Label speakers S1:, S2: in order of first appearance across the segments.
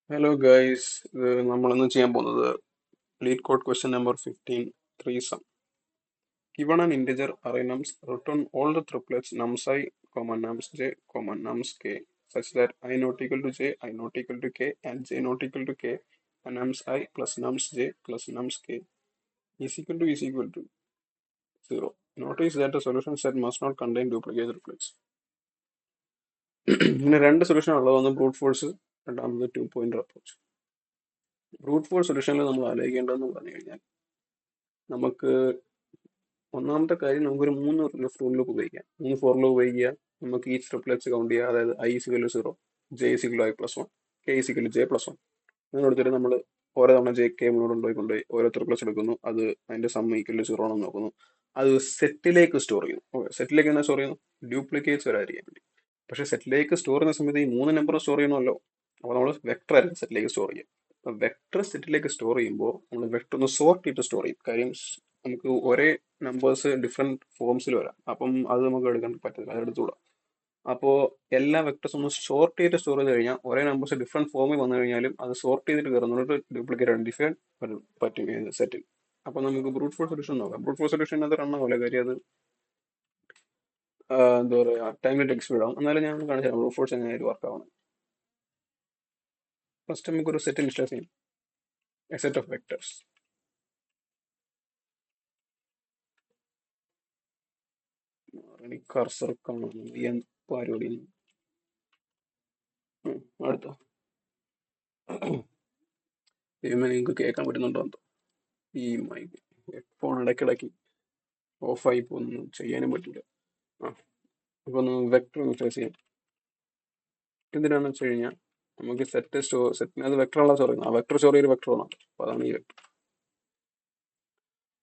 S1: Hello guys, ഇത് നമ്മളിന്ന് ചെയ്യാൻ പോകുന്നത് lead code question number 15 threesome. Given an integer array nums, return all the triplets nums I, nums j, nums k such that I not equal to j, I not equal to k and j not equal to k and nums I plus nums j plus nums k is equal to 0. Notice that the solution set must not contain duplicate triplets. പിന്നെ രണ്ട് solution ഉള്ളത്, ഒന്ന് brute force, രണ്ടാമത് two pointer approach. Brute force സൊല്യൂഷനിൽ നമ്മൾ ആലോചിക്കേണ്ടതെന്ന് പറഞ്ഞു കഴിഞ്ഞാൽ നമുക്ക് ഒന്നാമത്തെ കാര്യം നമുക്കൊരു മൂന്ന് ഫോർ ലൂപ്പ് ഉപയോഗിക്കാം. ഫോർ ലൂപ്പ് ഉപയോഗിക്കുക. നമുക്ക് ഈ ട്രിപ്ലെറ്റ്സ് കൗണ്ട് ചെയ്യുക. അതായത് I is equal 0, J is equal I plus 1, K is equal J plus 1. അങ്ങനെ എടുത്തിട്ട് നമ്മൾ ഓരോ തവണ ജെ കെ മുന്നോട്ട് കൊണ്ടുപോയി ഓരോ ട്രിപ്ലെറ്റ്സ് എടുക്കുന്നു. അത് അതിന്റെ സം ഈക്വൽ 0 ആണെന്ന് നോക്കുന്നു. അത് സെറ്റിലേക്ക് സ്റ്റോർ ചെയ്യുന്നു. ഓക്കെ, സെറ്റിലേക്ക് എന്താ സ്റ്റോർ ചെയ്യുന്നു? ഡ്യൂപ്ലിക്കേറ്റ്സ് വരാതിരിക്കാൻ വേണ്ടി. പക്ഷെ സെറ്റിലേക്ക് സ്റ്റോർ ചെയ്യുന്ന സമയത്ത് ഈ മൂന്ന് നമ്പർ സ്റ്റോർ ചെയ്യണമല്ലോ. അപ്പോൾ നമ്മൾ വെക്ടർ ആയിരിക്കും സെറ്റിലേക്ക് സ്റ്റോർ ചെയ്യുക. അപ്പോൾ വെക്ടർ സെറ്റിലേക്ക് സ്റ്റോർ ചെയ്യുമ്പോൾ നമ്മൾ വെക്ടർ ഒന്ന് സോർട്ട് ചെയ്തിട്ട് സ്റ്റോർ ചെയ്യും. കാര്യം നമുക്ക് ഒരേ നമ്പേഴ്സ് ഡിഫറെന്റ് ഫോംസിൽ വരാം. അപ്പം അത് നമുക്ക് എടുക്കാൻ പറ്റില്ല, അത് എടുത്തുകൂടാ. അപ്പോൾ എല്ലാ വെക്ടേഴ്സ് ഒന്ന് ഷോർട്ട് ചെയ്തിട്ട് സ്റ്റോർ ചെയ്ത് കഴിഞ്ഞാൽ ഒരേ നമ്പേഴ്സ് ഡിഫറെന്റ് ഫോമിൽ വന്നു കഴിഞ്ഞാലും അത് സോർട്ട് ചെയ്തിട്ട് കയറുന്നതുകൊണ്ട് ഡ്യൂപ്ലിക്കേറ്റ് ഐഡന്റിഫൈ പറ്റും സെറ്റിൽ. അപ്പോൾ നമുക്ക് ബ്രൂട്ട് ഫോഴ്സ് സൊല്യൂഷൻ നോക്കാം. ബ്രൂട്ട് ഫോഴ്സ് സൊല്യൂഷൻ അത് റണ്ണ പോലെ കാര്യം അത് എന്താ പറയുക, ടൈമിൽ എക്സ്പീഡ് ആവും. എന്നാലും ഞാൻ കാണിച്ചു തരാം ബ്രൂട്ട് ഫോഴ്സ് എങ്ങനെയായിട്ട് വർക്ക് ആവുന്നത്. ഫസ്റ്റ് നമുക്കൊരു സെറ്റ് ഇൻസ്റ്റാൾ ചെയ്യും, A set of vectors. Cursor കാണുന്നു പരിപാടി. അടുത്ത ദൈവമേ, നിങ്ങൾക്ക് കേൾക്കാൻ പറ്റുന്നുണ്ടോ എന്തോ? ഈ മൈക്ക് ഫോൺ ഇടയ്ക്കിടയ്ക്ക് ഓഫായി പോകുന്നു, ചെയ്യാനും പറ്റില്ല. ആ, അപ്പോൾ ഒന്ന് വെക്ടർ ഇൻസ്റ്റാൾ ചെയ്യാം. എന്തിനാണെന്ന് വെച്ച് കഴിഞ്ഞാൽ നമുക്ക് സെറ്റിനകത്ത് വെക്ടറുള്ള സ്റ്റോർ ചെയ്യുന്നത്. ആ വെക്ടർ സ്റ്റോർ ചെയ്തൊരു വെക്ടർ ആണ്. അപ്പോൾ അതാണ് ഈ വെക്ടർ.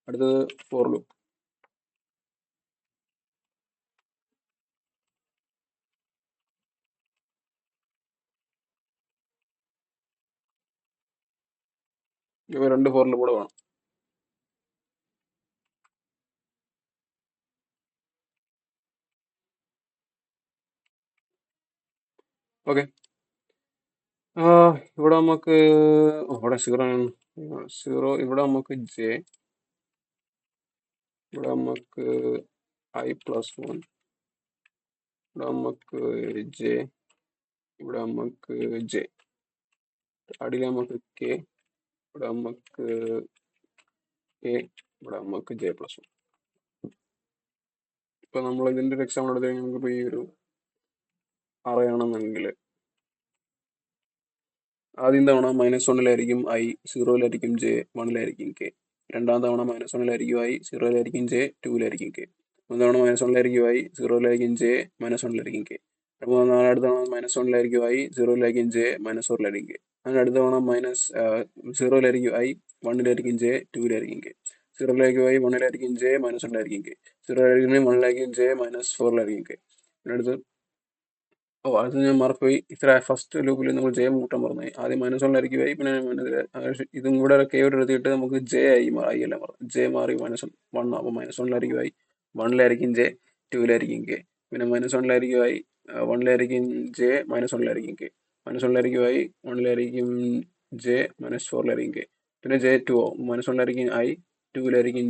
S1: അടുത്തത് ഫോർ ലൂപ്പ്. ഇവ രണ്ട് ഫോർ ലൂപ്പ് കൂടെ വേണം. ഓക്കെ, ഇവിടെ നമുക്ക് ഇവിടെ 0, ഇവിടെ നമുക്ക് ജെ, ഇവിടെ നമുക്ക് ഐ പ്ലസ് 1, ഇവിടെ നമുക്ക് ജെ, ഇവിടെ നമുക്ക് ജെ, അടിയിൽ നമുക്ക് കെ, ഇവിടെ നമുക്ക് കെ, ഇവിടെ നമുക്ക് ജെ പ്ലസ് 1. ഇപ്പൊ നമ്മൾ ഇതിന്റെ ഒരു എക്സാമ്പിൾ എടുത്തു കഴിഞ്ഞാൽ നമുക്ക് ഈ ഒരു അറിയണമെന്നെങ്കിൽ ആദ്യം തവണ -1 ഐ, 0 ജെ, 1 കെ. രണ്ടാം തവണ -1 ഐ, 0 ജെ, 2 കെ. മൂന്നാം തവണ -1 ഐ, 0 ജെ, -1 കെ. മൂന്നാം തവണ അടുത്ത തവണ -1 ഐ, 0 ജെ, -4 കെ. അങ്ങനെ അടുത്ത തവണ 0 I, 1 J, 2 K. 0 I, 1 J, -1 K. 0 J, -4 K. പിന്നെ അടുത്ത് അത് ഞാൻ മാറിപ്പോയി. ഇത്ര ഫസ്റ്റ് ലൂപ്പിൽ നമ്മൾ ജെ കൂട്ടാൻ പറഞ്ഞു. ആദ്യം -1 ആയി, പിന്നെ ഇതും കൂടെ കെയോട് എടുത്തിട്ട് നമുക്ക് ജെ ആയി ഐ അല്ല പറഞ്ഞു. ജെ മാറി -1 അപ്പോൾ -1 ആയി, 1 ജെ, 2 കെ. പിന്നെ -1 ആയി, 1 ജെ, -1 കെ. -1 ആയി, 1 ജെ, -4 കെ. പിന്നെ ജെ 2 ആവും. -1 ആയി, 2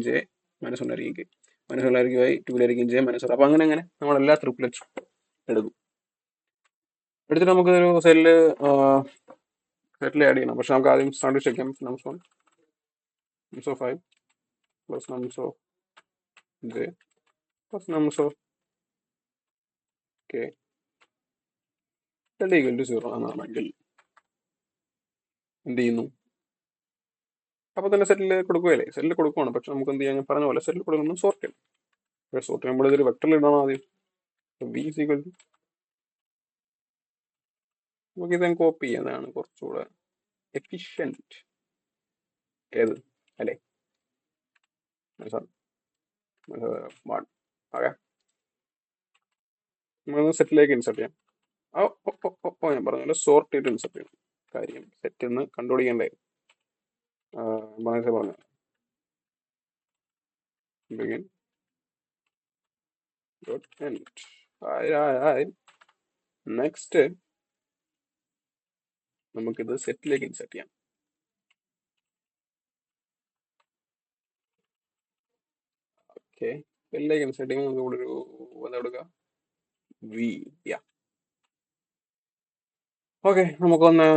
S1: ജെ, -1 കെ. -1 ആയി, 2 ജെ, -4. അപ്പൊ അങ്ങനെ അങ്ങനെ നമ്മൾ എല്ലാ ട്രിപ്ലെറ്റ്സും എടുക്കും. എടുത്തിട്ട് നമുക്ക് ഒരു സെല്ല് ആഡ് ചെയ്യണം. പക്ഷെ നമുക്ക് ആദ്യം സ്റ്റാർട്ട് ചെക്ക് ചെയ്യാം. Nums 1, nums of 5 plus nums of j plus nums of k equal to 0 എന്നാണെങ്കിൽ എന്ത് ചെയ്യുന്നു? അപ്പൊ തന്നെ സെറ്റിൽ കൊടുക്കുകയല്ലേ? സെറ്റിൽ കൊടുക്കുവാണ്. പക്ഷെ നമുക്ക് എന്ത് ചെയ്യാൻ പറഞ്ഞ പോലെ സെറ്റിൽ കൊടുക്കുന്നു, സോർട്ട് ചെയ്യും. സോർട്ട് ചെയ്യുമ്പോൾ ഇതൊരു വെക്ടറിൽ ഇടണം ആദ്യം. ബി ഈസ് ഈക്വൽ ടു, നമുക്ക് ഇത് കോപ്പി ചെയ്യുന്നതാണ് കുറച്ചുകൂടെ എഫിഷ്യന്റ്. ഏത് അല്ലേ? ഓക്കെ, നമുക്ക് സെറ്റിലേക്ക് ഇൻസെർട്ട് ചെയ്യാം. ഞാൻ പറഞ്ഞ പോലെ സോർട്ട് ചെയ്ത് ഇൻസെർട്ട് ചെയ്യണം. കാര്യം സെറ്റിൽ നിന്ന് കണ്ടുപിടിക്കേണ്ടേ. പറഞ്ഞു begin dot end. നെക്സ്റ്റ് നമുക്കിത് സെറ്റിലേക്ക് ഇൻസെർട്ട് ചെയ്യാം. ഓക്കെ, സെറ്റിലേക്ക് ഇൻസെർട്ട് ചെയ്യുമ്പോൾ നമുക്ക് ഇവിടെ ഒരു എന്താ കൊടുക്കുക, വി. യാ, ഓക്കെ. നമുക്കൊന്ന്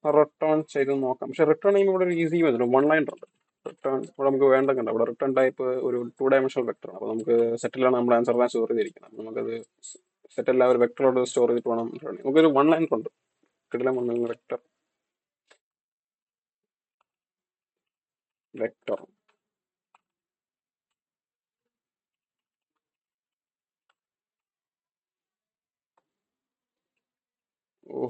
S1: റിട്ടേൺ ചെയ്ത് നോക്കാം. പക്ഷെ റിട്ടേൺ ചെയ്യുമ്പോൾ ഇവിടെ ഒരു ഈസി മെത്തേഡ് വൺ ലൈൻ ഉണ്ട്. റിട്ടേൺ ഇവിടെ നമുക്ക് വേണ്ട കണ്ട ഇവിടെ റിട്ടേൺ ടൈപ്പ് ഒരു 2 ഡയമെൻഷണൽ വെക്ടർ ആണ്. അപ്പോൾ നമുക്ക് സെറ്റിലാണ് നമ്മുടെ ആൻസറിനെ സ്റ്റോർ ചെയ്തിരിക്കുന്നത്. നമുക്കത് സെറ്റല്ല ഒരു വെക്ടറോട് സ്റ്റോർ ചെയ്തിട്ട് വേണം. നമുക്കൊരു വൺ ലൈൻ ഉണ്ട്, കിടിലം വൺ ലൈൻ വെക്ടർ. വെക്ടർ ഓ,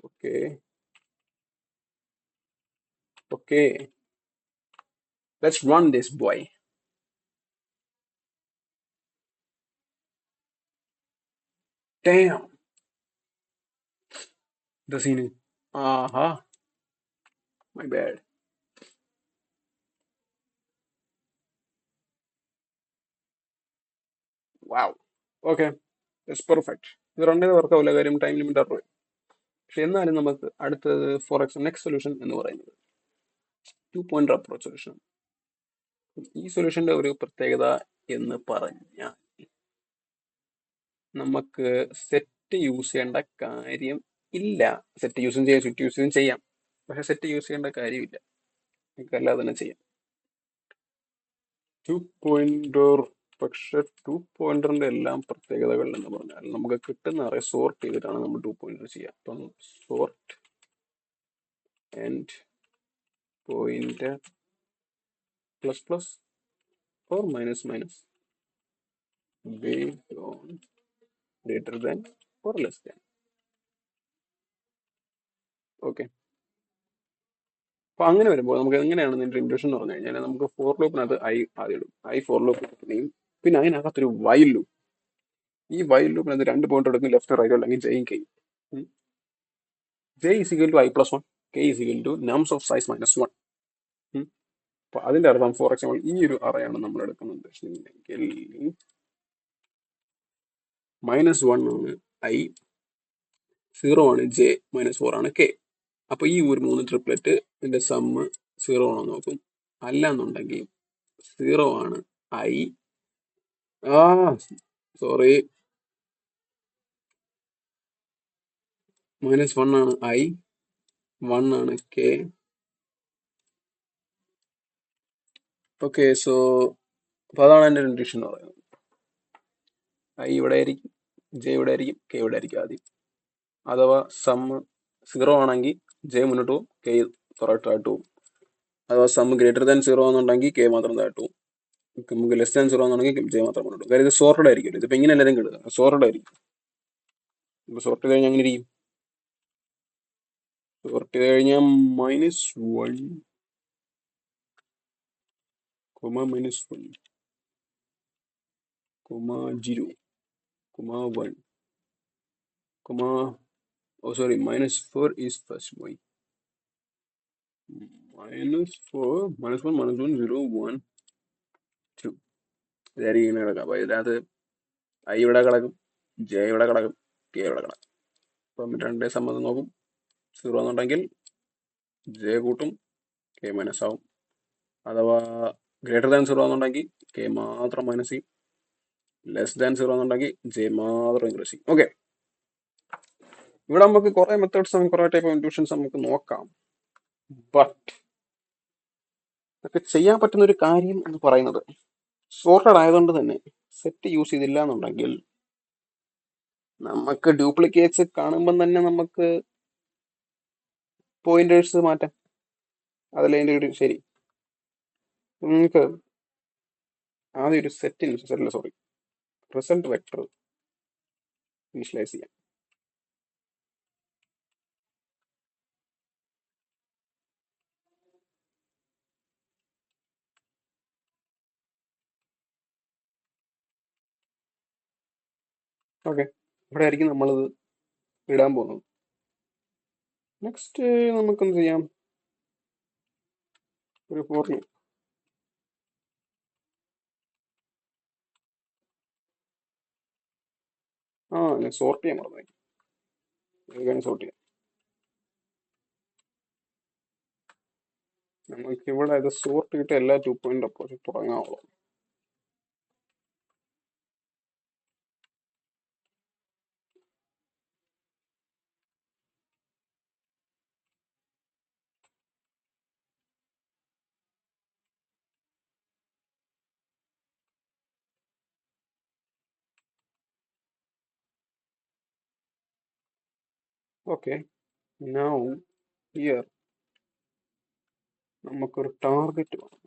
S1: okay okay, let's run this boy. Damn, the scene. ആഹാ, my bad. Wow, okay, it's perfect. ഇത് റൺ ചെയ്ത് വർക്കാവില്ല, കാര്യം ടൈം ലിമിറ്റ് അറിവ്. പക്ഷെ എന്നാലും നമുക്ക് അടുത്തത് ഫോർ എക്സ് നെക്സ്റ്റ് സൊല്യൂഷൻ എന്ന് പറയുന്നത് 2 പോയിന്റ് അപ്രോച്ച് സൊല്യൂഷൻ. ഈ സൊല്യൂഷന്റെ ഒരു പ്രത്യേകത എന്ന് പറഞ്ഞാൽ നമുക്ക് സെറ്റ് യൂസ് ചെയ്യേണ്ട കാര്യം ഇല്ല. സെറ്റ് യൂസും ചെയ്യാം, സ്വിറ്റ് യൂസും ചെയ്യാം, പക്ഷെ സെറ്റ് യൂസ് ചെയ്യേണ്ട കാര്യമില്ല. നമുക്ക് അല്ലാതെ തന്നെ ചെയ്യാം. 2 പോയിന്റർ, പക്ഷെ 2 പോയിന്ററിന്റെ എല്ലാം പ്രത്യേകതകൾ എന്ന് പറഞ്ഞാൽ നമുക്ക് കിട്ടുന്ന അറേ സോർട്ട് ചെയ്തിട്ടാണ് നമ്മൾ 2 പോയിന്റർ ചെയ്യുക. അപ്പം sort and pointer plus plus or minus minus based on greater than or less than. Okay, അപ്പൊ അങ്ങനെ വരുമ്പോൾ നമുക്ക് എങ്ങനെയാണ് ഇതിന്റെ ഇൻട്രൊഡക്ഷൻ എന്ന് പറഞ്ഞു കഴിഞ്ഞാൽ നമുക്ക് ഫോർ ലൂപ്പിനകത്ത് ഐ ആദ്യം ഇടും. ഐ ഫോർ ലൂപ്പിനെയും പിന്നെ അതിനകത്തൊരു വൈൽ ലൂപ്പ്. ഈ വൈൽ ലൂപ്പിനകത്ത് 2 പോയിന്റ് എടുക്കും, ലെഫ്റ്റ് റൈറ്റ് അല്ലെങ്കിൽ ജെയും കെയും. J is equal to I plus 1, K is equal to nums of size minus 1. അപ്പൊ അതിന്റെ അർത്ഥം ഫോർ എക്സാമ്പിൾ ഈ ഒരു അറയാണ് നമ്മൾ എടുക്കുന്നത് -1 ആണ് ഐ, 0 ആണ് ജെ, -4 ആണ് കെ. അപ്പൊ ഈ ഒരു 3 ട്രിപ്ലെറ്റ് ഇതിന്റെ സമ്മ് 0 ആണോ നോക്കും. അല്ല എന്നുണ്ടെങ്കിൽ 0 ആണ് ഐ, സോറി, -1 ആണ് ഐ, 1 ആണ് കെ. ഓക്കെ, സോ അപ്പൊ അതാണ് എന്റെ ഇൻട്യൂഷൻ എന്ന് പറയുന്നത്. ഐ ഇവിടെ ആയിരിക്കും, ജെ ഇവിടെ ആയിരിക്കും, കെ ഇവിടെ ആയിരിക്കും ആദ്യം. അഥവാ സമ്മ് 0 ആണെങ്കിൽ ജെ മുന്നോട്ട് പോകും, കെ താഴോട്ട് പോകും. അഥവാ സമ്മ് ഗ്രേറ്റർ ദാൻ 0 എന്നുണ്ടെങ്കിൽ കെ മാത്രം താഴോട്ട് പോകും. നമുക്ക് ലെസ് ദാൻ 0 എന്നുണ്ടെങ്കിൽ ജെ മാത്രം മുന്നോട്ട് പോകും. കാര്യം ഇത് സോർട്ടഡ് ആയിരിക്കും. ഇതിപ്പോ ഇങ്ങനെ എല്ലാവരും കിട്ടുക സോർട്ടഡ് ആയിരിക്കും. ഇപ്പൊ സോർട്ട് ചെയ്ത് കഴിഞ്ഞാൽ അങ്ങനെ ഇരിക്കും. സോർട്ട് ചെയ്ത് കഴിഞ്ഞാൽ -1, -1, -0, -1, oh sorry, -4 is first boy. -4, -1, -1, 0, 1, 2. ഇതായിരിക്കും ഇങ്ങനെ കിടക്കാം. അപ്പൊ ഇതിനകത്ത് ഐ ഇവിടെ കിടക്കും, ജെ ഇവിടെ കിടക്കും, കെ ഇവിടെ കിടക്കും. അപ്പം രണ്ടേ സമ്മതം നോക്കും. 0 എന്നുണ്ടെങ്കിൽ ജെ കൂട്ടും, കെ മൈനസ് ആവും. അഥവാ ഗ്രേറ്റർ ദാൻ 0 എന്നുണ്ടെങ്കിൽ കെ മാത്രം മൈനസ് ചെയ്യും. ലെസ് ദാൻ 0 എന്നുണ്ടെങ്കിൽ ജെ മാത്രം ഇൻക്രീസ് ചെയ്യും. ഓക്കെ, ഇവിടെ നമുക്ക് കുറെ മെത്തേഡ്സ്, കുറെ ടൈപ്പ് ഓഫ് ഇൻട്യൂഷൻസ് നമുക്ക് നോക്കാം. ബട്ട് ഇതൊക്കെ ചെയ്യാൻ പറ്റുന്ന ഒരു കാര്യം എന്ന് പറയുന്നത് സോർട്ടഡ് ആയതുകൊണ്ട് തന്നെ സെറ്റ് യൂസ് ചെയ്തില്ല എന്നുണ്ടെങ്കിൽ നമുക്ക് ഡ്യൂപ്ലിക്കേറ്റ്സ് കാണുമ്പം തന്നെ നമുക്ക് പോയിന്റേഴ്സ് മാറ്റാം. അതല്ലേ അതിന്റെ ഒരു ശരി. നിങ്ങൾക്ക് ആദ്യം ഒരു റിസൾട്ട് വെക്ടർ ഇനിഷ്യലൈസ് ചെയ്യാം. ഓക്കെ, ഇവിടെ ആയിരിക്കും നമ്മളിത് ഇടാൻ പോകുന്നത്. നെക്സ്റ്റ് നമുക്കെന്ത് ചെയ്യാം, ഒരു ഫോർ ലൂപ്പ്. ഞാൻ സോർട്ട് ചെയ്യാൻ മറന്നു. സോർട്ട് ചെയ്യാം. നമുക്ക് ഇവിടെ ഇത് സോർട്ട് ചെയ്തിട്ട് എല്ലാ 2 പോയിന്റ് അപ്രോച്ച് തുടങ്ങാവുള്ളൂ. ഓക്കെ, നൗ ഹിയർ നമുക്കൊരു ടാർഗറ്റ് വേണം.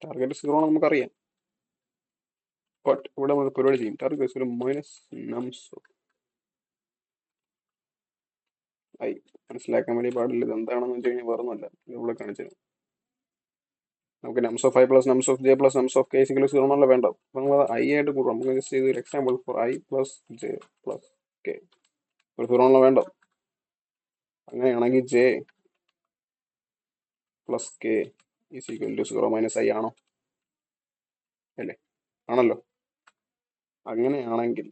S1: ടാർഗറ്റ് 0 ആണ് നമുക്കറിയാം. ബട്ട് ഇവിടെ നമ്മൾ പരിപാടി ചെയ്യും. ടാർഗറ്റ് ഒരു മൈനസ് നംസ് ഐ. മനസ്സിലാക്കാൻ വേണ്ടി പാടില്ല ഇത് എന്താണെന്ന് വെച്ച് കഴിഞ്ഞാൽ വേറൊന്നുമല്ല, ഇവിടെ കാണിച്ചത്. നമുക്ക് nums of i plus nums of j plus nums of k equal 0 എന്നുള്ള വേണ്ട. അപ്പൊ നമ്മൾ ഐ ആയിട്ട് കൂടാം. നമുക്ക് ജസ്റ്റ് ചെയ്ത് ഒരു example for I plus J plus K ഒരു 0 എന്നുള്ള വേണ്ട. അങ്ങനെയാണെങ്കിൽ J plus K is equal to 0 minus I ആണോ? അല്ലേ? ആണല്ലോ. അങ്ങനെയാണെങ്കിൽ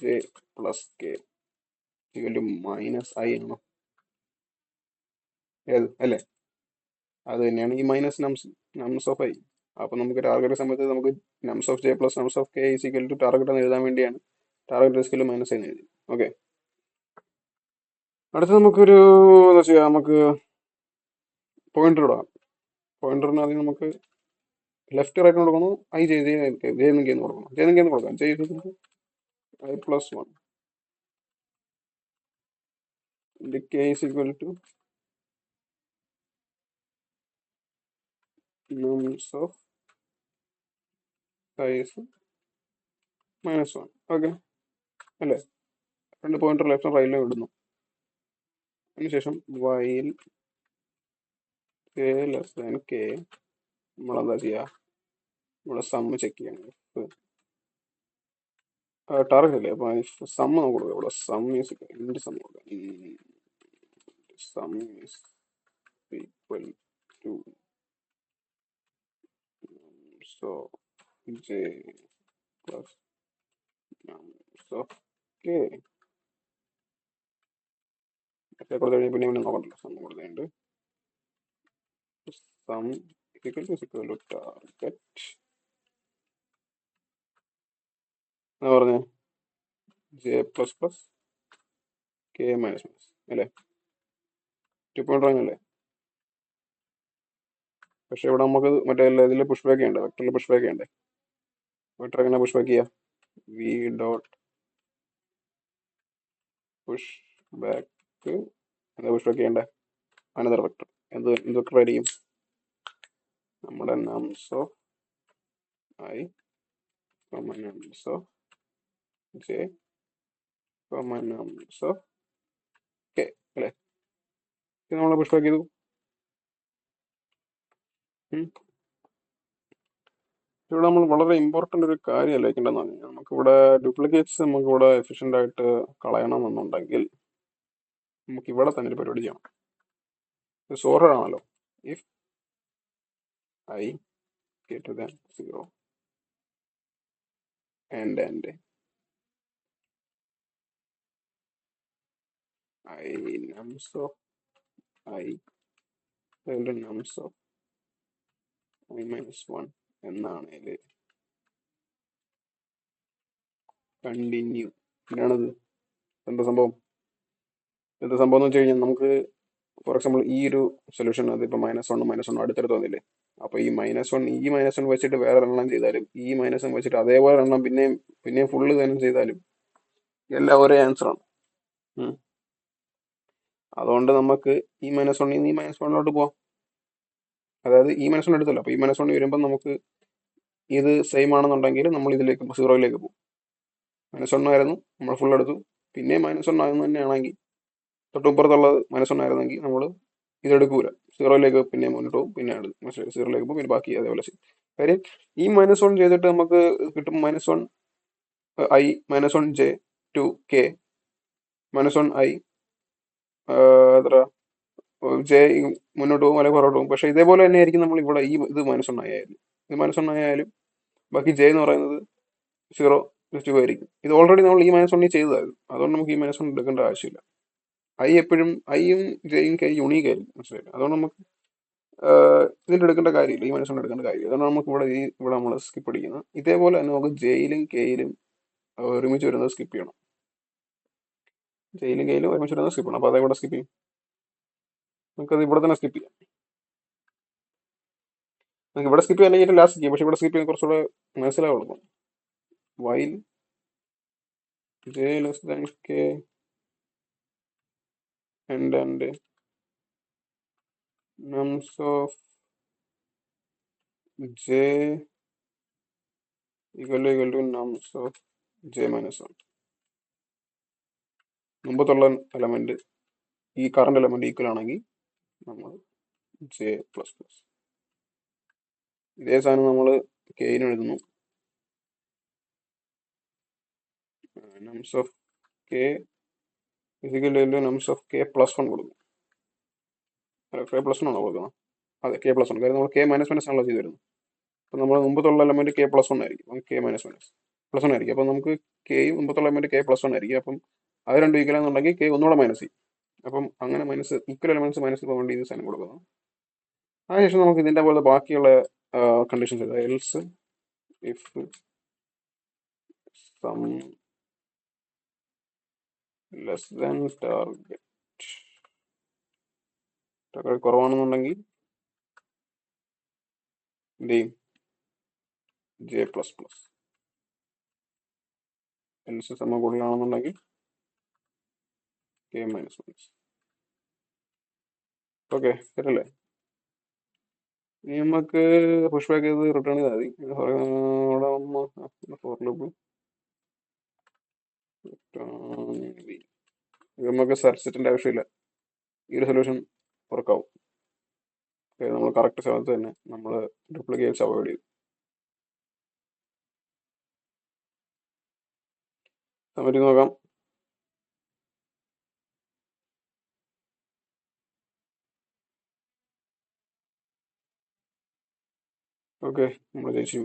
S1: J plus K equal to minus I ആണോ? ഏത്? അല്ലേ? അത് തന്നെയാണ് ഈ മൈനസ് നംസ് ഓഫ് ഐ. അപ്പൊ നമുക്ക് ടാർഗറ്റ് സമയത്ത് നമുക്ക് nums of j plus nums of k is equal to target എന്ന് എഴുതാൻ വേണ്ടിയാണ് ടാർഗറ്റ് സ്കിൽ മൈനസ് എന്ന് എഴുതി. ഓക്കെ, അടുത്ത നമുക്കൊരു എന്താ ചെയ്യാ, നമുക്ക് പോയിന്റർ ഇടാം. പോയിന്ററിന് ആദ്യം നമുക്ക് ലെഫ്റ്റ് റൈറ്റ് കൊടുക്കണം. ഐ ജെ ജെന്ന് കൊടുക്കണം. ജെന്ന് കൊടുക്കാം. J I plus 1 K is equal to nums of I minus 1. Okay അല്ലേ? രണ്ട് പോയിന്റർ ലെഫ്റ്റും റൈറ്റിലും ഇടുന്നു. അതിനുശേഷം while K less than K നമ്മളെന്താ ചെയ്യുക, ഇവിടെ സമ്മ് ചെക്ക് ചെയ്യണം. ടാർഗറ്റ് അല്ലേ? അപ്പൊ സമ്മ് നമുക്ക് കൊടുക്കാം. ഇവിടെ സം ഈസ് ഇൻഡ് സം കൊടുക്കാം. Sum is equal to so J plus so K. കൊടുത്തു കഴിഞ്ഞാൽ പിന്നെ നോക്കണ്ടല്ലോ. സം കൊടുത്തിട്ടുണ്ട്. സം ഈക്വൽ ടു ടാർഗറ്റ് എന്നാ പറഞ്ഞേ, J plus plus K minus minus അല്ലേ? 2 പോയിന്റ് അല്ലേ? പക്ഷെ ഇവിടെ നമുക്ക് മറ്റേ ഇതിൽ പുഷ് ബാക്ക് ചെയ്യണ്ടേ? വെക്ടറിൽ പുഷ് ബാക്ക് ചെയ്യണ്ടേ? വെക്ടർ എങ്ങനെ പുഷ് ബാക്ക് ചെയ്യാം? V dot push back. എന്താ പുഷ് ബാക്ക് ചെയ്യണ്ടേ? Another vector. എന്ത് വെക്ടർ ആയിരിക്കും? നമ്മുടെ nums of i nums of j nums of k അല്ലേ? ഇത് നമ്മൾ പുഷ് ബാക്ക് ചെയ്തു. ഇവിടെ നമ്മൾ വളരെ ഇമ്പോർട്ടൻ്റ് ഒരു കാര്യം ആലോചിക്കേണ്ടതെന്ന് പറഞ്ഞാൽ നമുക്കിവിടെ ഡ്യൂപ്ലിക്കേറ്റ്സ് നമുക്കിവിടെ എഫിഷ്യൻ്റ് ആയിട്ട് കളയണമെന്നുണ്ടെങ്കിൽ നമുക്ക് ഇവിടെ തന്നെ ഒരു പരിപാടി ചെയ്യണം. ഇത് സോർട്ടഡ് ആണല്ലോ. If I greater than 0 and I nums of i nums of I minus 1 എന്നാണെങ്കിൽ കണ്ടിന്യൂ. പിന്നാണത് എന്താ സംഭവം എന്ന് വെച്ച് കഴിഞ്ഞാൽ നമുക്ക് ഫോർ എക്സാമ്പിൾ ഈ ഒരു സൊല്യൂഷൻ അത് ഇപ്പൊ -1 അടുത്തടുത്ത് വന്നില്ലേ? അപ്പൊ ഈ -1 വെച്ചിട്ട് വേറെ എണ്ണം ചെയ്താലും ഈ -1 വെച്ചിട്ട് അതേപോലെ എണ്ണം പിന്നെയും ഫുള്ള് തന്നെ ചെയ്താലും എല്ലാം ഒരേ ആൻസർ ആണ്. അതുകൊണ്ട് നമുക്ക് ഈ -1 ഈ -1 പോവാം. അതായത് ഈ -1 എടുത്തല്ലോ. അപ്പൊ ഈ -1 വരുമ്പോൾ നമുക്ക് ഇത് സെയിം ആണെന്നുണ്ടെങ്കിൽ നമ്മൾ ഇതിലേക്ക് 0യിലേക്ക് പോകും. -1 ആയിരുന്നു, നമ്മൾ ഫുൾ എടുത്തു. പിന്നെ -1 ആകുന്ന തന്നെയാണെങ്കിൽ തൊട്ടുപ്പുറത്തുള്ളത് -1 ആയിരുന്നെങ്കിൽ നമ്മൾ ഇതെടുക്കൂല. 0യിലേക്ക് പിന്നെ മുന്നോട്ട് പോകും. പിന്നെ 0യിലേക്ക് പോകും. പിന്നെ ബാക്കി അതേപോലെ ചെയ്യും. കാര്യം ഈ -1 ചെയ്തിട്ട് നമുക്ക് കിട്ടും -1 ഐ -1 ജെ 2 കെ -1 ഐ എത്ര ജെ മുന്നോട്ട് പോകും അല്ലെങ്കിൽ പുറകോട്ട് പോകും. പക്ഷെ ഇതേപോലെ തന്നെ ആയിരിക്കും നമ്മൾ ഇവിടെ ഇത് -1 ആയാലും ഇത് -1 ആയാലും ബാക്കി ജെ എന്ന് പറയുന്നത് 0 ടു ആയിരിക്കും. ഇത് ഓൾറെഡി നമ്മൾ ഈ മൈനസ് വണ്ണിൽ ചെയ്തതായിരുന്നു, അതുകൊണ്ട് നമുക്ക് ഈ മൈനസ് വൺ എടുക്കേണ്ട ആവശ്യമില്ല. ഐ എപ്പോഴും ഐയും ജെയും കെ യുണീക്ക് ആയിരിക്കും, മനസ്സിലായില്ല. അതുകൊണ്ട് നമുക്ക് ഇതിന്റെ എടുക്കേണ്ട കാര്യമില്ല, ഈ മൈനസ് വൺ എടുക്കേണ്ട കാര്യമില്ല. അതുകൊണ്ട് നമുക്ക് ഇവിടെ നമ്മൾ സ്കിപ്പ് അടിക്കുന്നത്. ഇതേപോലെ തന്നെ നമുക്ക് ജെയിലും കെയിലും ഒരുമിച്ച് വരുന്നത് സ്കിപ്പ് ചെയ്യണം. ജെയിലും കെയിലും ഒരുമിച്ച് വരുന്നത് സ്കിപ്പ് ചെയ്യണം. അപ്പോൾ അതേപോലെ സ്കിപ്പ് ചെയ്യും. നമുക്കത് ഇവിടെ തന്നെ സ്കിപ്പ് ചെയ്യാം. നമുക്ക് ഇവിടെ സ്കിപ്പ് ചെയ്യാൻ അല്ലെങ്കിൽ ലാസ്റ്റ് ചെയ്യാം, പക്ഷേ ഇവിടെ സ്കിപ്പ് ചെയ്യാൻ കുറച്ചുകൂടെ മനസ്സിലാവുള്ളൂ. While J less than K and nums of j equal to nums of j minus 1. മുമ്പത്തുള്ള element ഈ കറണ്ട് എലമെന്റ് ഈക്വൽ ആണെങ്കിൽ നമ്മൾ ജെ പ്ലസ് പ്ലസ്. ഇതേ സാധനം നമ്മൾ കെയിന് എഴുതുന്നു. Nums of k is equal to nums of k plus one കൊടുക്കും. അല്ല, കെ പ്ലസ് വൺ ആണോ കൊടുക്കുന്നത്? അതെ, കെ പ്ലസ് വൺ. കാര്യം നമ്മൾ കെ മൈനസ് മൈനസ് ആണല്ലോ ചെയ്ത് വരുന്നത്. അപ്പം നമ്മൾ മുമ്പത്തുള്ള എലമെന്റ് കെ പ്ലസ് വൺ ആയിരിക്കും, K minus minus plus one ആയിരിക്കും. അപ്പം നമുക്ക് കെയും മുമ്പത്തുള്ള എലമെന്റ് കെ പ്ലസ് വൺ ആയിരിക്കും. അപ്പം അത് രണ്ടും ഈക്വൽ ആണെന്നുണ്ടെങ്കിൽ കെ ഒന്നുകൂടെ മൈനസ് ചെയ്യും. അപ്പം അങ്ങനെ മൈനസ് ഈക്വൽ എലമെന്റ്സ് മൈനസ് പോകാൻ വേണ്ടി ഇത് സൈൻ കൊടുക്കുന്നു. അതിനുശേഷം നമുക്ക് ഇതിന്റെ പോലെ ബാക്കിയുള്ള കണ്ടീഷൻസ് എഴുതാം. Else if sum less than target കുറവാണെന്നുണ്ടെങ്കിൽ എന്ത് ചെയ്യും? J plus plus. Else sum കൂടുതലാണെന്നുണ്ടെങ്കിൽ കെ മൈനസ് മൈനസ്. ഓക്കെ, ശരിയല്ലേ? ഇനി നമുക്ക് പുഷ് ബാക്ക് ചെയ്ത് റിട്ടേൺ ചെയ്താൽ മതി. ഫോർ ലൂപ്പ് നമുക്ക് സെർച്ച് സെറ്റിന്റെ ആവശ്യമില്ല. ഈ ഒരു സൊല്യൂഷൻ വർക്കാവും. നമ്മൾ കറക്റ്റ് സ്ഥലത്ത് തന്നെ നമ്മൾ ഡ്യൂപ്ലിക്കേറ്റ്സ് അവോയ്ഡ് ചെയ്തു. സമയത്ത് നോക്കാം. ഓക്കെ, നമ്മൾ ജയിച്ചു.